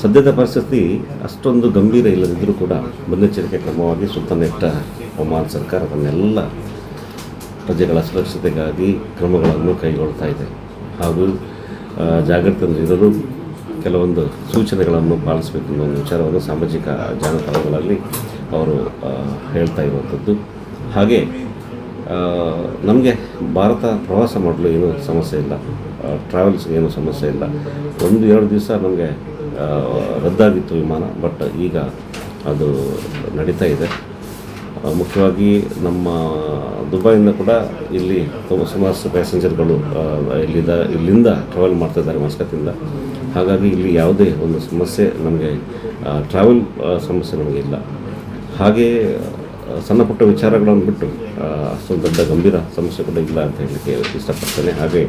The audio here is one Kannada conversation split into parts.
ಸದ್ಯದ ಪರಿಸ್ಥಿತಿ ಅಷ್ಟೊಂದು ಗಂಭೀರ ಇಲ್ಲದಿದ್ದರೂ ಕೂಡ ಮುನ್ನೆಚ್ಚರಿಕೆ ಕ್ರಮವಾಗಿ ಸುತ್ತನೆಟ್ಟ ಒಮಾನ್ ಸರ್ಕಾರ ತನ್ನೆಲ್ಲ ಪ್ರಜೆಗಳ ಸುರಕ್ಷತೆಗಾಗಿ ಕ್ರಮಗಳನ್ನು ಕೈಗೊಳ್ತಾ ಇದೆ. ಹಾಗೂ ಜಾಗೃತರಿರಲು ಕೆಲವೊಂದು ಸೂಚನೆಗಳನ್ನು ಪಾಲಿಸಬೇಕು ಅನ್ನೋ ಒಂದು ವಿಚಾರವನ್ನು ಸಾಮಾಜಿಕ ಜಾಲತಾಣಗಳಲ್ಲಿ ಅವರು ಹೇಳ್ತಾ ಇರುವಂಥದ್ದು. ಹಾಗೆ ನಮಗೆ ಭಾರತ ಪ್ರವಾಸ ಮಾಡಲು ಏನೂ ಸಮಸ್ಯೆ ಇಲ್ಲ, ಟ್ರಾವೆಲ್ಸ್ಗೆ ಏನೂ ಸಮಸ್ಯೆ ಇಲ್ಲ. 1-2 ದಿವಸ ನಮಗೆ ರದ್ದಾಗಿತ್ತು ವಿಮಾನ, ಬಟ್ ಈಗ ಅದು ನಡೀತಾ ಇದೆ. ಮುಖ್ಯವಾಗಿ ನಮ್ಮ ದುಬೈಯಿಂದ ಕೂಡ ಇಲ್ಲಿ ಸುಮಾರು ಪ್ಯಾಸೆಂಜರ್ಗಳು ಇಲ್ಲಿಂದ ಟ್ರಾವೆಲ್ ಮಾಡ್ತಾಯಿದ್ದಾರೆ ಮಸ್ಕತ್ತಿಂದ. ಹಾಗಾಗಿ ಇಲ್ಲಿ ಯಾವುದೇ ಒಂದು ಸಮಸ್ಯೆ ನಮಗೆ ಟ್ರಾವೆಲ್ ಸಮಸ್ಯೆ ನಮಗಿಲ್ಲ. ಹಾಗೆ ಸಣ್ಣ ಪುಟ್ಟ ವಿಚಾರಗಳನ್ನು ಬಿಟ್ಟು ಅಷ್ಟೊಂದು ದೊಡ್ಡ ಗಂಭೀರ ಸಮಸ್ಯೆ ಕೂಡ ಇಲ್ಲ ಅಂತ ಹೇಳಲಿಕ್ಕೆ ಇಷ್ಟಪಡ್ತೇನೆ. ಹಾಗೆ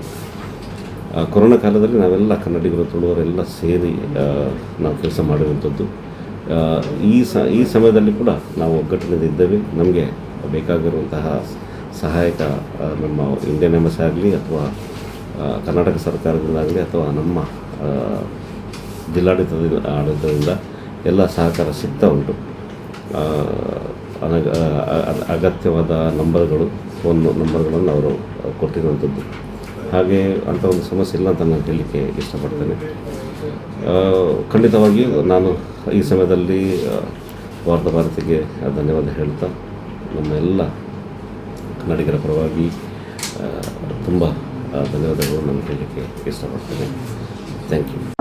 ಕೊರೋನಾ ಕಾಲದಲ್ಲಿ ನಾವೆಲ್ಲ ಕನ್ನಡಿಗರು ತುಳುವರೆಲ್ಲ ಸೇರಿ ನಾವು ಕೆಲಸ ಮಾಡಿರುವಂಥದ್ದು. ಈ ಸಮಯದಲ್ಲಿ ಕೂಡ ನಾವು ಒಗ್ಗಟ್ಟಿನಿಂದ ಇದ್ದೇವೆ. ನಮಗೆ ಬೇಕಾಗಿರುವಂತಹ ಸಹಾಯಕ ನಮ್ಮ ಇಂಡಿಯನ್ ಎಂಬಸಿ ಆಗಲಿ ಅಥವಾ ಕರ್ನಾಟಕ ಸರ್ಕಾರದಿಂದಾಗಲಿ ಅಥವಾ ನಮ್ಮ ಆಡಳಿತದಿಂದ ಎಲ್ಲ ಸಹಕಾರ ಸಿಗ್ತಾ ಉಂಟು. ಅಗತ್ಯವಾದ ಫೋನ್ ನಂಬರ್ಗಳನ್ನು ಅವರು ಕೊಟ್ಟಿರುವಂಥದ್ದು. ಹಾಗೆ ಅಂಥ ಒಂದು ಸಮಸ್ಯೆ ಇಲ್ಲ ಅಂತ ನಾನು ಹೇಳಲಿಕ್ಕೆ ಇಷ್ಟಪಡ್ತೇನೆ. ಖಂಡಿತವಾಗಿಯೂ ನಾನು ಈ ಸಮಯದಲ್ಲಿ ವಾರ್ತಾ ಭಾರತಿಗೆ ಧನ್ಯವಾದ ಹೇಳ್ತಾ ನಮ್ಮ ಎಲ್ಲ ಕನ್ನಡಿಗರ ಪರವಾಗಿ ತುಂಬ ಧನ್ಯವಾದಗಳು ನಾನು ಹೇಳಲಿಕ್ಕೆ ಇಷ್ಟಪಡ್ತೇನೆ. Thank you.